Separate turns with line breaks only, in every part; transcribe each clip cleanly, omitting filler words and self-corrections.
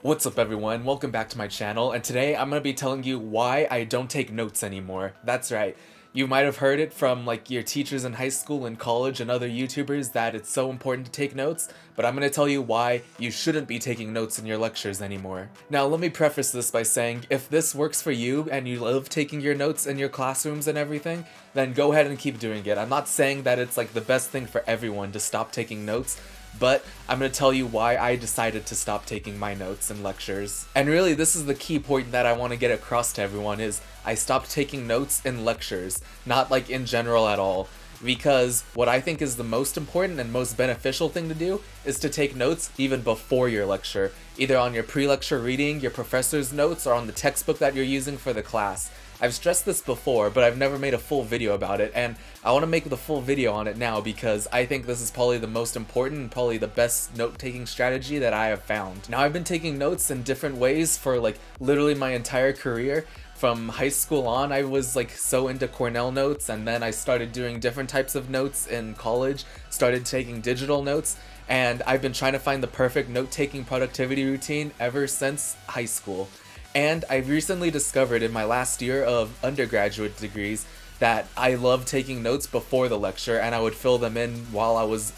What's up everyone, welcome back to my channel, and today I'm going to be telling you why I don't take notes anymore. That's right, you might have heard it from like your teachers in high school and college and other YouTubers that it's so important to take notes, but I'm going to tell you why you shouldn't be taking notes in your lectures anymore. Now let me preface this by saying, if this works for you and you love taking your notes in your classrooms and everything, then go ahead and keep doing it. I'm not saying that it's like the best thing for everyone to stop taking notes, but I'm going to tell you why I decided to stop taking my notes in lectures. And really, this is the key point that I want to get across to everyone is I stopped taking notes in lectures, not like in general at all. Because what I think is the most important and most beneficial thing to do is to take notes even before your lecture, either on your pre-lecture reading, your professor's notes, or on the textbook that you're using for the class. I've stressed this before, but I've never made a full video about it, and I want to make the full video on it now because I think this is probably the most important and probably the best note-taking strategy that I have found. Now, I've been taking notes in different ways for like literally my entire career. From high school on, I was like so into Cornell notes, and then I started doing different types of notes in college, started taking digital notes, and I've been trying to find the perfect note-taking productivity routine ever since high school. And I recently discovered in my last year of undergraduate degrees that I love taking notes before the lecture, and I would fill them in while I was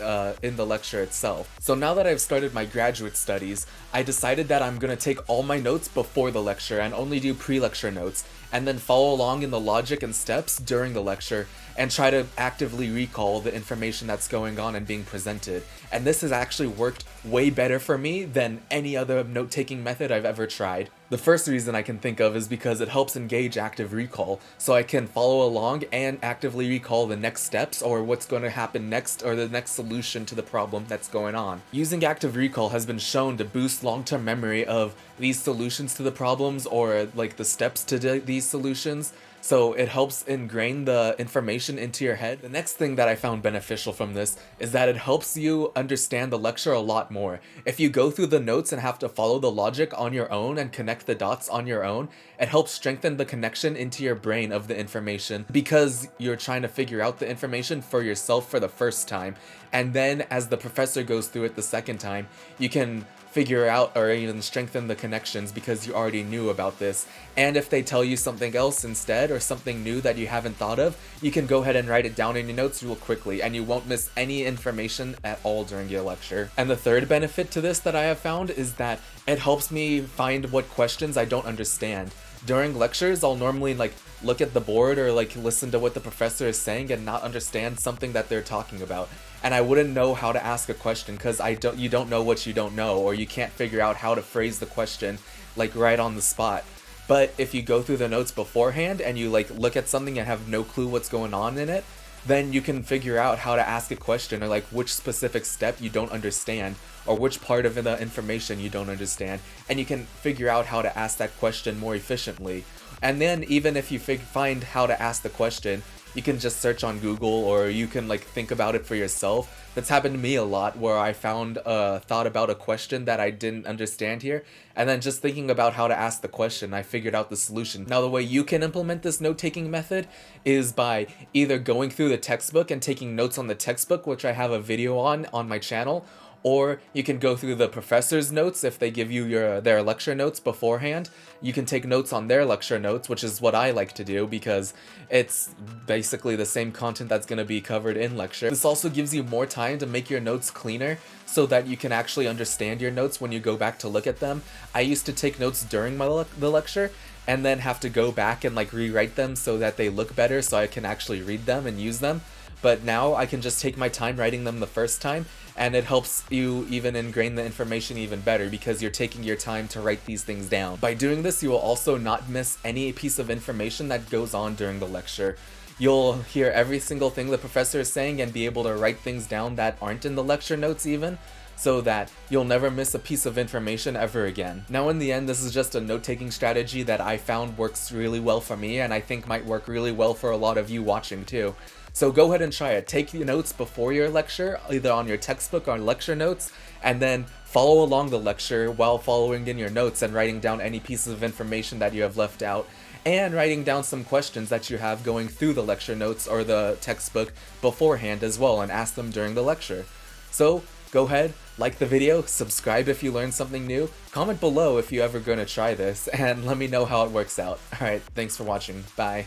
in the lecture itself. So now that I've started my graduate studies, I decided that I'm going to take all my notes before the lecture and only do pre-lecture notes, and then follow along in the logic and steps during the lecture and try to actively recall the information that's going on and being presented. And this has actually worked way better for me than any other note-taking method I've ever tried. The first reason I can think of is because it helps engage active recall, so I can follow along and actively recall the next steps or what's going to happen next or the next solution to the problem that's going on. Using active recall has been shown to boost long-term memory of these solutions to the problems or like the steps to these solutions. So it helps ingrain the information into your head. The next thing that I found beneficial from this is that it helps you understand the lecture a lot more. If you go through the notes and have to follow the logic on your own and connect the dots on your own, it helps strengthen the connection into your brain of the information because you're trying to figure out the information for yourself for the first time. And then as the professor goes through it the second time, you can figure out or even strengthen the connections because you already knew about this. And if they tell you something else instead or something new that you haven't thought of, you can go ahead and write it down in your notes real quickly and you won't miss any information at all during your lecture. And the third benefit to this that I have found is that it helps me find what questions I don't understand. During lectures, I'll normally like look at the board or like listen to what the professor is saying and not understand something that they're talking about. And I wouldn't know how to ask a question because you don't know what you don't know, or you can't figure out how to phrase the question like right on the spot. But if you go through the notes beforehand and you like look at something and have no clue what's going on in it, then you can figure out how to ask a question or like which specific step you don't understand or which part of the information you don't understand, and you can figure out how to ask that question more efficiently. And then even if you find how to ask the question, you can just search on Google or you can like think about it for yourself. That's happened to me a lot where I thought about a question that I didn't understand here, and then just thinking about how to ask the question, I figured out the solution. Now the way you can implement this note-taking method is by either going through the textbook and taking notes on the textbook, which I have a video on my channel, or you can go through the professor's notes if they give you their lecture notes beforehand. You can take notes on their lecture notes, which is what I like to do because it's basically the same content that's going to be covered in lecture. This also gives you more time to make your notes cleaner so that you can actually understand your notes when you go back to look at them. I used to take notes during the lecture and then have to go back and like rewrite them so that they look better so I can actually read them and use them. But now I can just take my time writing them the first time, and it helps you even ingrain the information even better because you're taking your time to write these things down. By doing this, you will also not miss any piece of information that goes on during the lecture. You'll hear every single thing the professor is saying and be able to write things down that aren't in the lecture notes even, so that you'll never miss a piece of information ever again. Now in the end, this is just a note-taking strategy that I found works really well for me and I think might work really well for a lot of you watching too. So go ahead and try it. Take the notes before your lecture, either on your textbook or lecture notes, and then follow along the lecture while following in your notes and writing down any pieces of information that you have left out, and writing down some questions that you have going through the lecture notes or the textbook beforehand as well, and ask them during the lecture. So go ahead, Like the video, subscribe if you learned something new, comment below if you ever gonna try this, and let me know how it works out. Alright, thanks for watching. Bye.